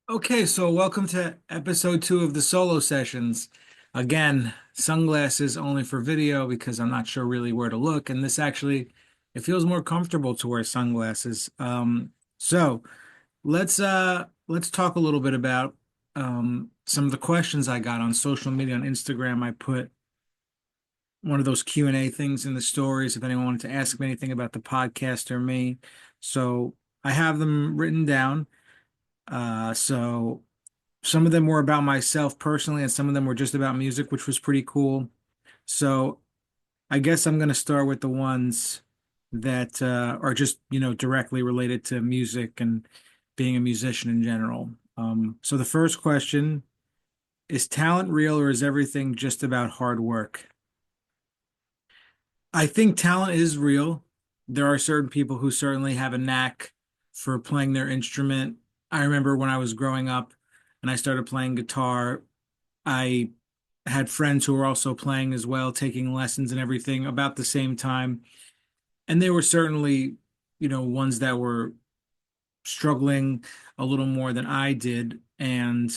Okay, so welcome to episode 2 of the solo sessions. Again, sunglasses only for video because I'm not sure really where to look, and this actually it feels more comfortable to wear sunglasses. So let's talk a little bit about some of the questions I got on social media on Instagram. I put one of those Q&A things in the stories if anyone wanted to ask me anything about the podcast or me. So I have them written down. So some of them were about myself personally, and some of them were just about music, which was pretty cool. So I guess I'm going to start with the ones that are just, directly related to music and being a musician in general. So the first question is talent real or is everything just about hard work? I think talent is real. There are certain people who certainly have a knack for playing their instrument. I remember when I was growing up and I started playing guitar, I had friends who were also playing as well, taking lessons and everything about the same time. And they were certainly, ones that were struggling a little more than I did. And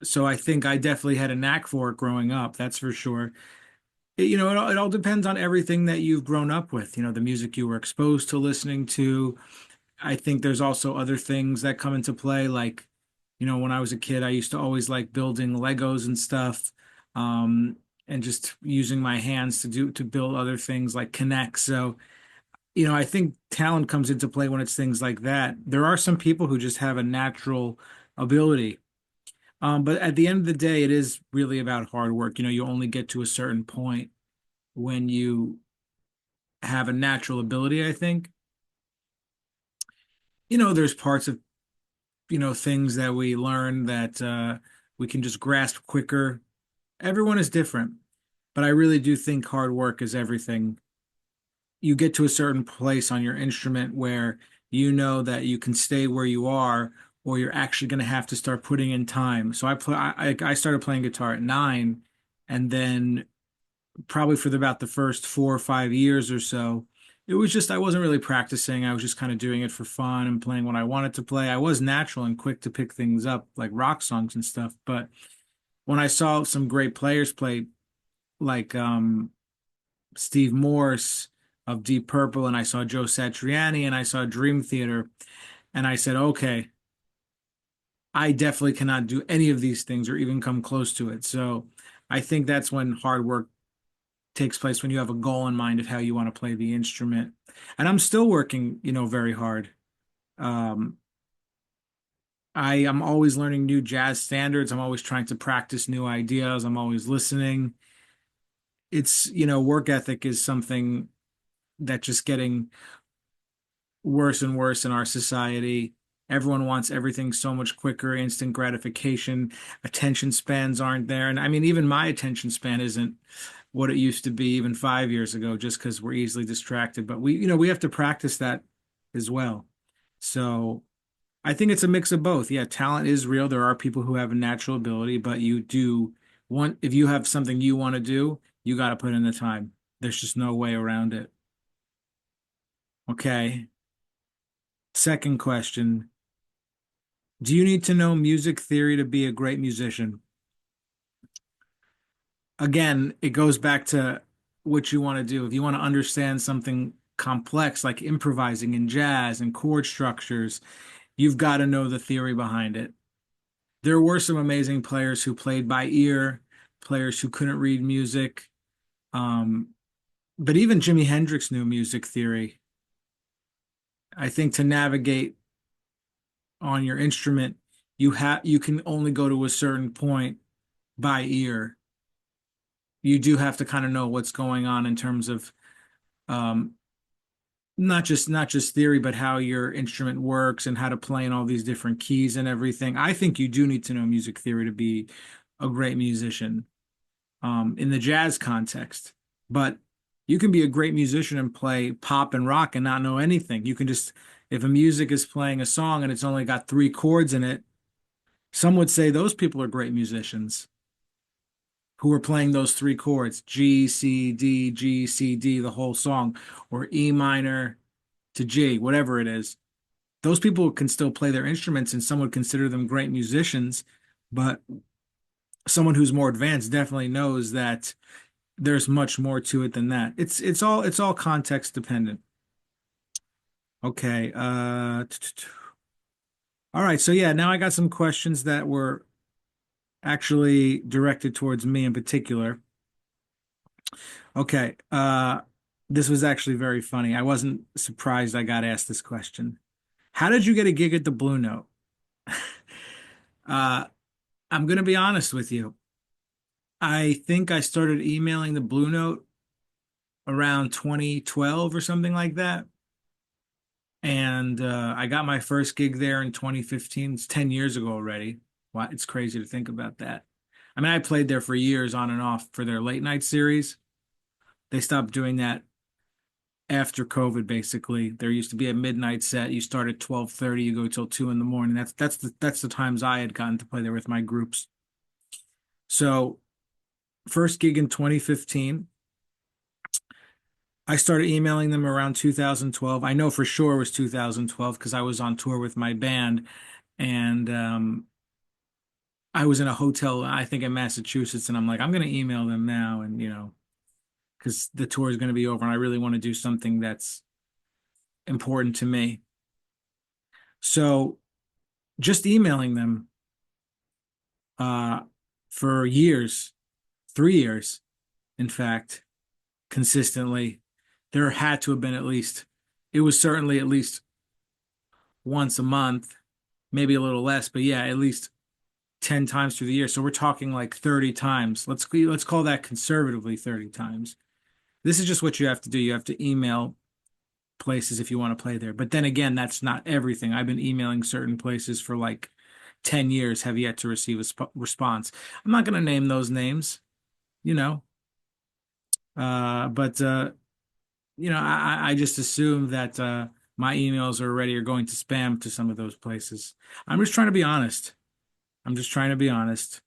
so I think I definitely had a knack for it growing up, that's for sure. It all depends on everything that you've grown up with, the music you were exposed to listening to. I think there's also other things that come into play, like, when I was a kid, I used to always like building Legos and stuff, and just using my hands to build other things like connect. So, I think talent comes into play when it's things like that. There are some people who just have a natural ability. But at the end of the day, it is really about hard work. You only get to a certain point when you have a natural ability, I think. There's parts of, things that we learn that we can just grasp quicker. Everyone is different, but I really do think hard work is everything. You get to a certain place on your instrument where you know that you can stay where you are, or you're actually going to have to start putting in time. So I started playing guitar at 9, and then probably for about the first 4 or 5 years or so, it was just I wasn't really practicing. I was just kind of doing it for fun and playing when I wanted to play. I was natural and quick to pick things up, like rock songs and stuff. But when I saw some great players play, like Steve Morse of Deep Purple, and I saw Joe Satriani, and I saw Dream Theater, and I said, okay, I definitely cannot do any of these things or even come close to it. So I think that's when hard work takes place, when you have a goal in mind of how you want to play the instrument. And I'm still working, very hard. Um, I am always learning new jazz standards. I'm always trying to practice new ideas. I'm always listening. It's, work ethic is something that just getting worse and worse in our society. Everyone wants everything so much quicker, instant gratification. Attention spans aren't there. And I mean, even my attention span isn't what it used to be even 5 years ago, just because we're easily distracted. But we have to practice that as well. So I think it's a mix of both. Yeah, talent is real. There are people who have a natural ability, but you do want, if you have something you want to do, you got to put in the time. There's just no way around it. Okay. Second question. Do you need to know music theory to be a great musician? Again, it goes back to what you want to do. If you want to understand something complex like improvising in jazz and chord structures, you've got to know the theory behind it. There were some amazing players who played by ear, players who couldn't read music. Um, but even Jimi Hendrix knew music theory. I think to navigate on your instrument, you can only go to a certain point by ear. You do have to kind of know what's going on in terms of um, not just theory, but how your instrument works and how to play in all these different keys and everything. I think you do need to know music theory to be a great musician in the jazz context. But you can be a great musician and play pop and rock and not know anything. You can just, if a music is playing a song and it's only got 3 chords in it, some would say those people are great musicians who are playing those 3 chords, G, C, D, the whole song, or E minor to G, whatever it is. those people can still play their instruments and some would consider them great musicians, but someone who's more advanced definitely knows that there's much more to it than that. It's all context dependent. Okay. All right. So yeah, now I got some questions that were actually directed towards me in particular. Okay. This was actually very funny. I wasn't surprised I got asked this question. How did you get a gig at the Blue Note? Uh, I'm gonna be honest with you. I think I started emailing the Blue Note around 2012 or something like that. And I got my first gig there in 2015. It's 10 years ago already. Wow, it's crazy to think about that. I mean, I played there for years on and off for their late night series. They stopped doing that after COVID, basically. There used to be a midnight set. You start at 12:30, you go till 2 in the morning. That's the times I had gotten to play there with my groups. So, first gig in 2015. I started emailing them around 2012. I know for sure it was 2012 because I was on tour with my band and I was in a hotel, I think in Massachusetts, and I'm like, I'm going to email them now, and because the tour is going to be over, and I really want to do something that's important to me. So just emailing them uh, for years, 3 years, in fact, consistently, there had to have been at least, it was certainly at least once a month, maybe a little less, but yeah, at least 10 times through the year. So we're talking like 30 times. Let's call that conservatively 30 times. This is just what you have to do. You have to email places if you want to play there. But then again, that's not everything. I've been emailing certain places for like 10 years, have yet to receive a response. I'm not going to name those names, you know, but I just assume that my emails already are going to spam to some of those places. I'm just trying to be honest. I'm just trying to be honest.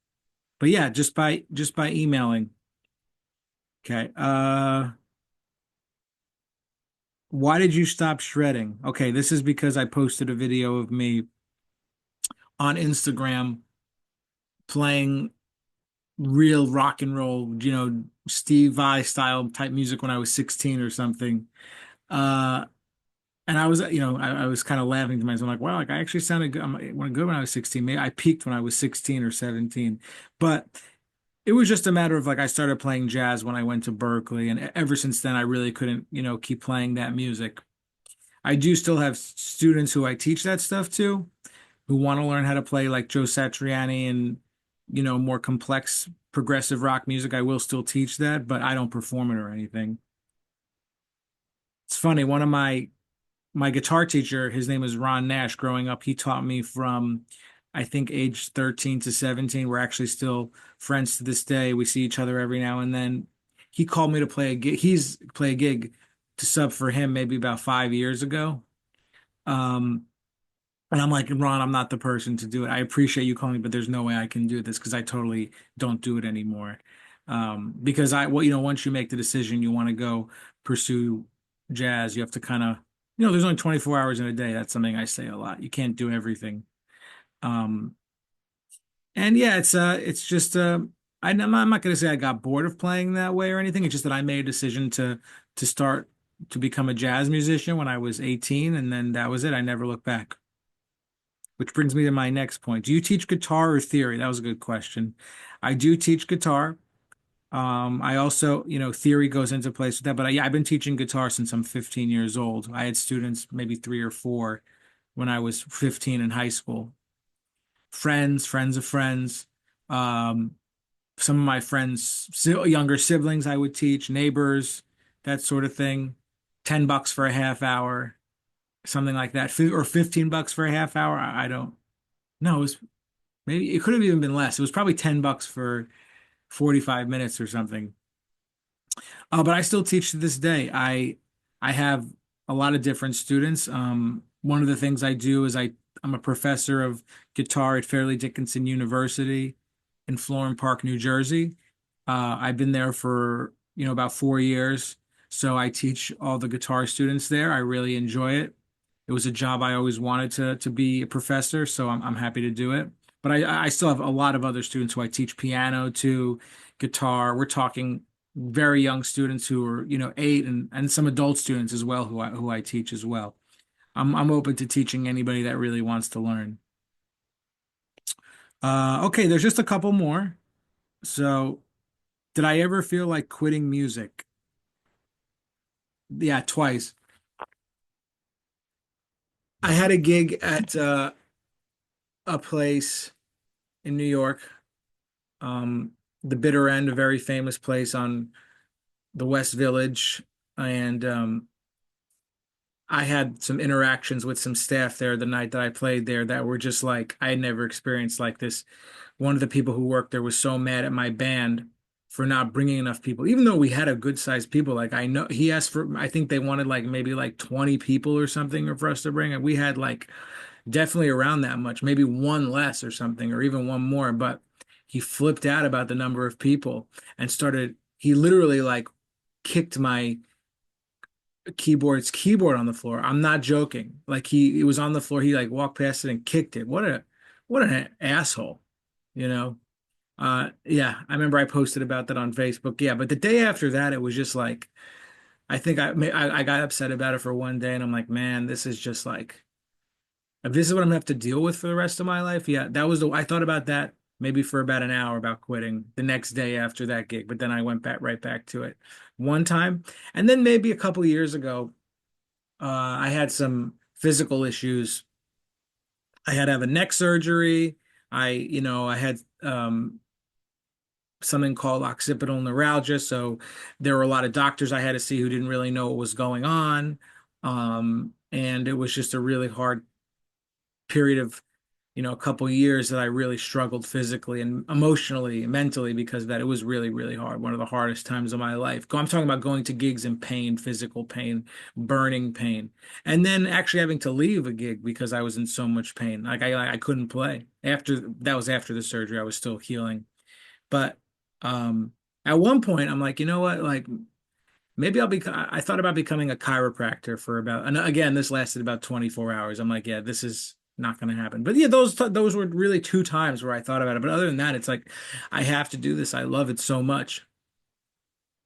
But yeah, just by emailing. Okay. Why did you stop shredding? Okay, this is because I posted a video of me on Instagram playing real rock and roll, Steve Vai style type music when I was 16 or something. Uh, and I was, I was kind of laughing to myself, like, wow, like I actually sounded good. Good when I was 16. Maybe I peaked when I was 16 or 17. But it was just a matter of like I started playing jazz when I went to Berkeley, and ever since then I really couldn't, keep playing that music. I do still have students who I teach that stuff to, who want to learn how to play like Joe Satriani and, more complex progressive rock music. I will still teach that, but I don't perform it or anything. It's funny, one of my guitar teacher, his name was Ron Nash. Growing up, he taught me from, I think, age 13 to 17. We're actually still friends to this day. We see each other every now and then. He called me to play a gig. He's play a gig to sub for him maybe about 5 years ago. Um, and I'm like, Ron, I'm not the person to do it. I appreciate you calling me, but there's no way I can do this because I totally don't do it anymore. Because once you make the decision you want to go pursue jazz, you have to kind of, there's only 24 hours in a day. That's something I say a lot. You can't do everything. Um, and yeah, it's just, I'm not going to say I got bored of playing that way or anything. It's just that I made a decision to start to become a jazz musician when I was 18, and then that was it. I never looked back. Which brings me to my next point. Do you teach guitar or theory? That was a good question. I do teach guitar. I also, theory goes into place with that, but yeah, I've been teaching guitar since I'm 15 years old. I had students, maybe three or four, when I was 15 in high school. Friends of friends. Um, some of my friends, younger siblings, I would teach, neighbors, that sort of thing. $10 for a half hour, something like that, or $15 for a half hour. I don't. No, it was maybe it could have even been less. It was probably $10 for 45 minutes or something. But I still teach to this day. I have a lot of different students. One of the things I do is I'm a professor of guitar at Fairleigh Dickinson University in Florham Park, New Jersey. I've been there for, about 4 years. So I teach all the guitar students there. I really enjoy it. It was a job I always wanted to be a professor, so I'm happy to do it. But I still have a lot of other students who I teach piano to, guitar. We're talking very young students who are, 8 and some adult students as well who I teach as well. I'm open to teaching anybody that really wants to learn. Okay, there's just a couple more. So, did I ever feel like quitting music? Yeah, twice. I had a gig at a place in New York, the Bitter End, a very famous place on the West Village, and I had some interactions with some staff there the night that I played there that were just like I had never experienced like this. One of the people who worked there was so mad at my band for not bringing enough people, even though we had a good sized people. Like I know he asked for, I think they wanted like maybe like 20 people or something for us to bring, and we had like definitely around that much, maybe one less or something, or even one more. But he flipped out about the number of people and he literally like kicked my keyboard on the floor. I'm not joking. Like it was on the floor. He like walked past it and kicked it. What an asshole, you know? Yeah, I remember I posted about that on Facebook. Yeah, but the day after that, it was just like, I think I got upset about it for one day and I'm like, man, this is just like, if this is what I'm gonna have to deal with for the rest of my life. Yeah, I thought about that maybe for about an hour about quitting the next day after that gig, but then I went back right back to it one time. And then maybe a couple years ago, I had some physical issues. I had to have a neck surgery. I had something called occipital neuralgia. So there were a lot of doctors I had to see who didn't really know what was going on. And it was just a really hard period of, a couple years that I really struggled physically and emotionally, mentally because of that. It was really, really hard. One of the hardest times of my life. I'm talking about going to gigs in pain, physical pain, burning pain, and then actually having to leave a gig because I was in so much pain. Like I couldn't play. After the surgery. I was still healing. But at one point, I'm like, you know what? Like maybe I thought about becoming a chiropractor for about, and again, this lasted about 24 hours. I'm like, yeah, this is not going to happen. But yeah, those were really two times where I thought about it. But other than that, it's like I have to do this. I love it so much.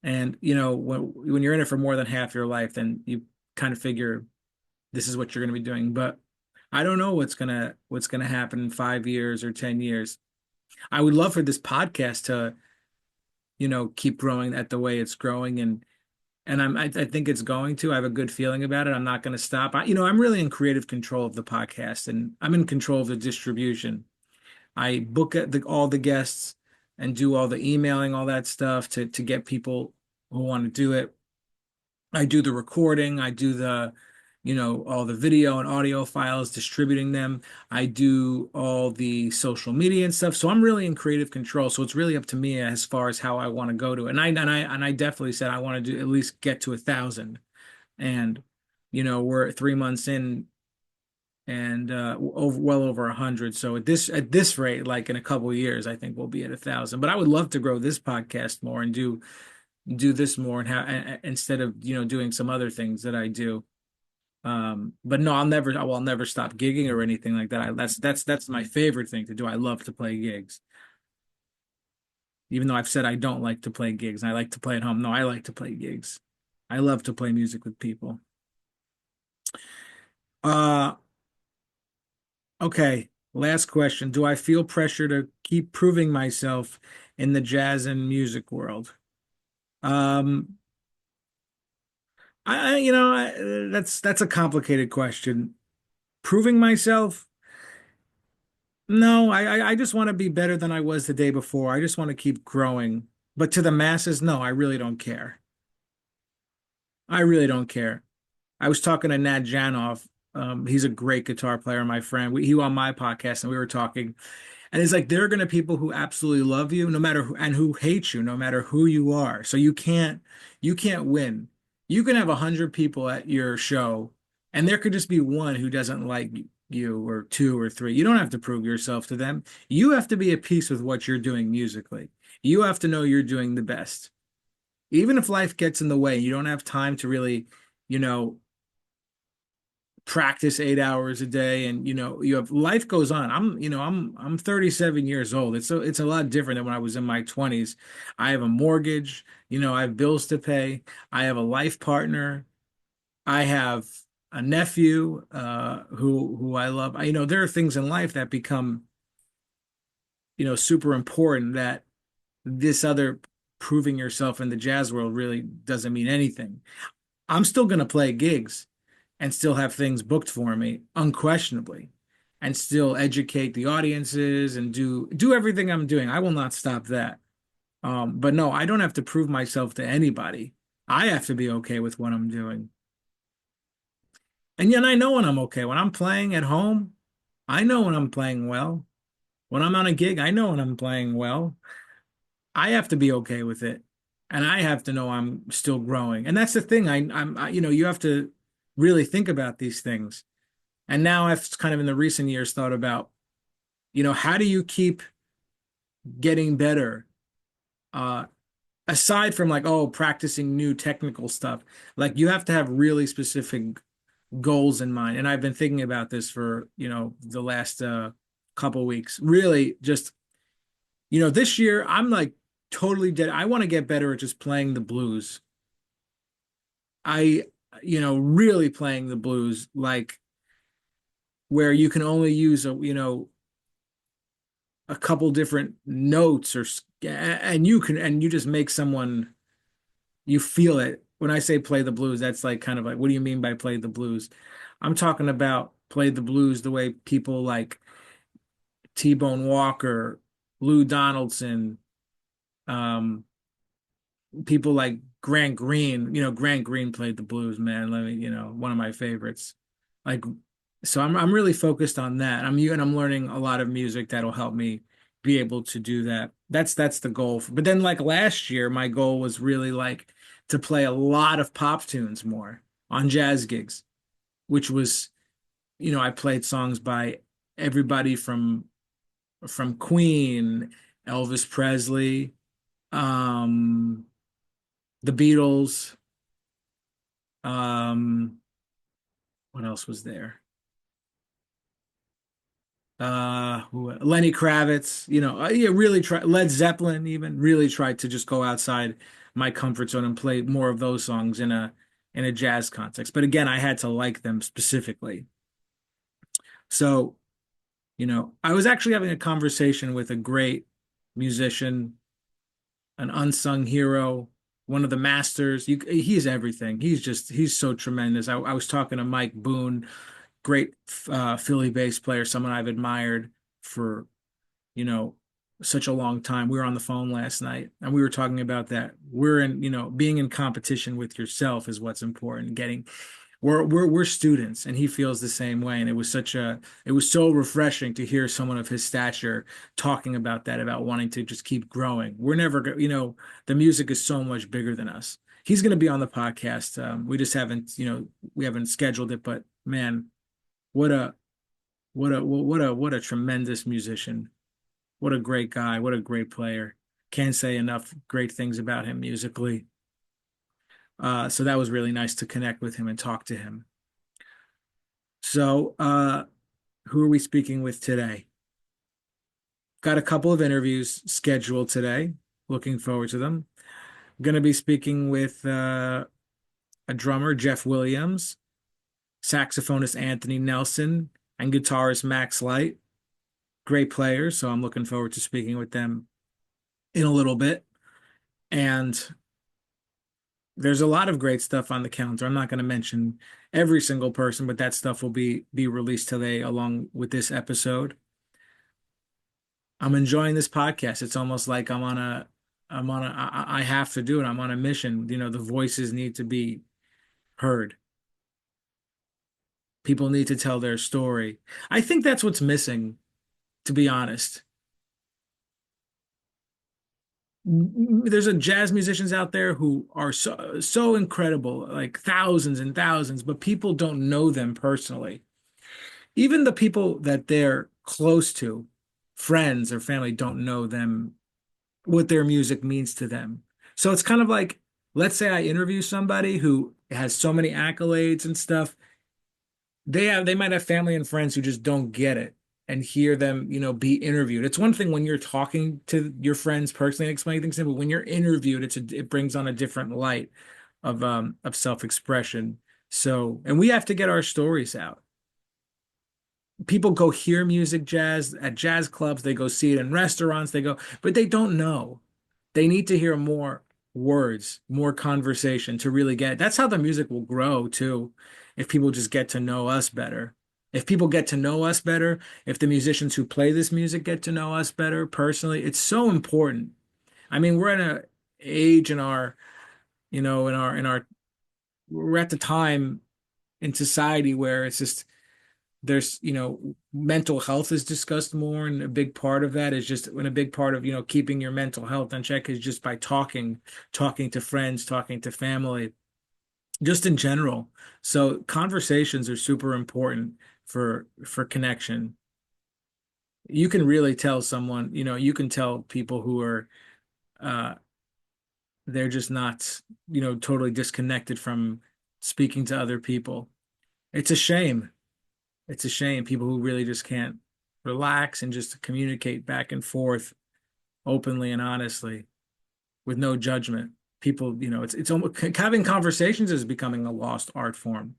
And when you're in it for more than half your life, then you kind of figure this is what you're going to be doing. But I don't know what's gonna happen in 5 years or 10 years. I would love for this podcast to, keep growing at the way it's growing and I think it's going to. I have a good feeling about it. I'm not going to stop. I'm really in creative control of the podcast, and I'm in control of the distribution. I book all the guests and do all the emailing, all that stuff to get people who want to do it. I do the recording. I do all the video and audio files, distributing them. I do all the social media and stuff. So I'm really in creative control. So it's really up to me as far as how I want to go to it. And I definitely said I want to do at least get to 1,000. And we're 3 months in and well over 100. So at this rate, like in a couple of years, I think we'll be at 1,000. But I would love to grow this podcast more and do this more and have instead of doing some other things that I do. But no, I'll never stop gigging or anything like that. That's my favorite thing to do. I love to play gigs, even though I've said I don't like to play gigs. I like to play at home. No, I like to play gigs. I love to play music with people. Uh, okay. Last question. Do I feel pressure to keep proving myself in the jazz and music world? Um, that's a complicated question. Proving myself? No, I just want to be better than I was the day before. I just want to keep growing. But to the masses, no, I really don't care. I really don't care. I was talking to Nat Janoff. He's a great guitar player, my friend. He on my podcast, and we were talking. And it's like there are going to be people who absolutely love you, no matter who, and who hate you, no matter who you are. So you can't win. You can have 100 people at your show, and there could just be one who doesn't like you, or two or three. You don't have to prove yourself to them. You have to be at peace with what you're doing musically. You have to know you're doing the best. Even if life gets in the way, you don't have time to really, you know, practice 8 hours a day, and you have life goes on. I'm 37 years old. It's a lot different than when I was in my 20s. I have a mortgage, I have bills to pay. I have a life partner. I have a nephew who I love. There are things in life that become, super important, that this other proving yourself in the jazz world really doesn't mean anything. I'm still going to play gigs and still have things booked for me, unquestionably, and still educate the audiences and do everything I'm doing. I will not stop that. But no, I don't have to prove myself to anybody. I have to be okay with what I'm doing. And yet I know when I'm okay. When I'm playing at home, I know when I'm playing well. When I'm on a gig, I know when I'm playing well. I have to be okay with it. And I have to know I'm still growing. And that's the thing. You have to really think about these things. And now I've kind of in the recent years thought about, how do you keep getting better? Uh, Aside from like, oh, practicing new technical stuff, like you have to have really specific goals in mind. And I've been thinking about this for, the last couple weeks. Really just, this year I'm like totally dead. I want to get better at just playing the blues. I, really playing the blues, like where you can only use a couple different notes and you just make someone, you feel it. When I say play the blues, that's like kind of like, what do you mean by play the blues? I'm talking about play the blues the way people like T-Bone Walker, Lou Donaldson, um, people like Grant Green. Grant Green played the blues, man. Let me, one of my favorites. Like, so I'm really focused on that. I'm learning a lot of music that'll help me be able to do that. That's the goal. But then like last year, my goal was really like to play a lot of pop tunes more on jazz gigs, which was, I played songs by everybody from Queen, Elvis Presley, um, the Beatles, um, what else was there? Lenny Kravitz, yeah, really try Led Zeppelin, even really tried to just go outside my comfort zone and play more of those songs in a jazz context. But again, I had to like them specifically. So, I was actually having a conversation with a great musician, an unsung hero, one of the masters. He's everything. He's so tremendous. I was talking to Mike Boone, great Philly bass player, someone I've admired for, you know, such a long time. We were on the phone last night and we were talking about that. Being in competition with yourself is what's important. We're students, and he feels the same way. And it was so refreshing to hear someone of his stature talking about that, about wanting to just keep growing. We're never, the music is so much bigger than us. He's going to be on the podcast. We just haven't, we haven't scheduled it, but man, what a what a tremendous musician. What a great guy. What a great player. Can't say enough great things about him musically. So that was really nice to connect with him and talk to him. So, who are we speaking with today? Got a couple of interviews scheduled today. Looking forward to them. Going to be speaking with a drummer, Jeff Williams, saxophonist Anthony Nelson, and guitarist Max Light. Great players, so I'm looking forward to speaking with them in a little bit. And there's a lot of great stuff on the calendar. I'm not going to mention every single person, but that stuff will be released today along with this episode. I'm enjoying this podcast. It's almost like I have to do it. I'm on a mission. The voices need to be heard. People need to tell their story. I think that's what's missing, to be honest. There's a jazz musicians out there who are so incredible, like thousands and thousands, but people don't know them personally. Even the people that they're close to, friends or family, don't know them, what their music means to them. So it's kind of like, let's say I interview somebody who has so many accolades and stuff. they might have family and friends who just don't get it and hear them, be interviewed. It's one thing when you're talking to your friends personally and explaining things to them, but when you're interviewed, it brings on a different light of self-expression. So, and we have to get our stories out. People go hear music jazz at jazz clubs, they go see it in restaurants, but they don't know. They need to hear more words, more conversation to really get. That's how the music will grow too, if people just get to know us better. If people get to know us better, if the musicians who play this music get to know us better personally, it's so important. I mean, we're in a age in our, we're at the time in society where it's just there's mental health is discussed more, and a big part of that is just when a big part of keeping your mental health in check is just by talking to friends, talking to family, just in general. So conversations are super important for connection. You can really tell someone, you can tell people who are uh they're just not totally disconnected from speaking to other people. It's a shame. It's a shame people who really just can't relax and just communicate back and forth openly and honestly with no judgment. People, it's almost having conversations is becoming a lost art form.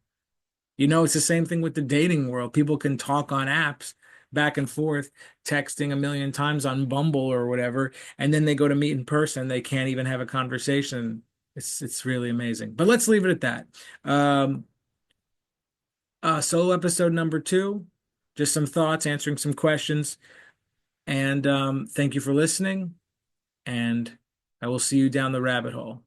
It's the same thing with the dating world. People can talk on apps back and forth, texting a million times on Bumble or whatever, and then they go to meet in person. They can't even have a conversation. It's really amazing. But let's leave it at that. Um, Solo episode number two, just some thoughts, answering some questions. And thank you for listening. And I will see you down the rabbit hole.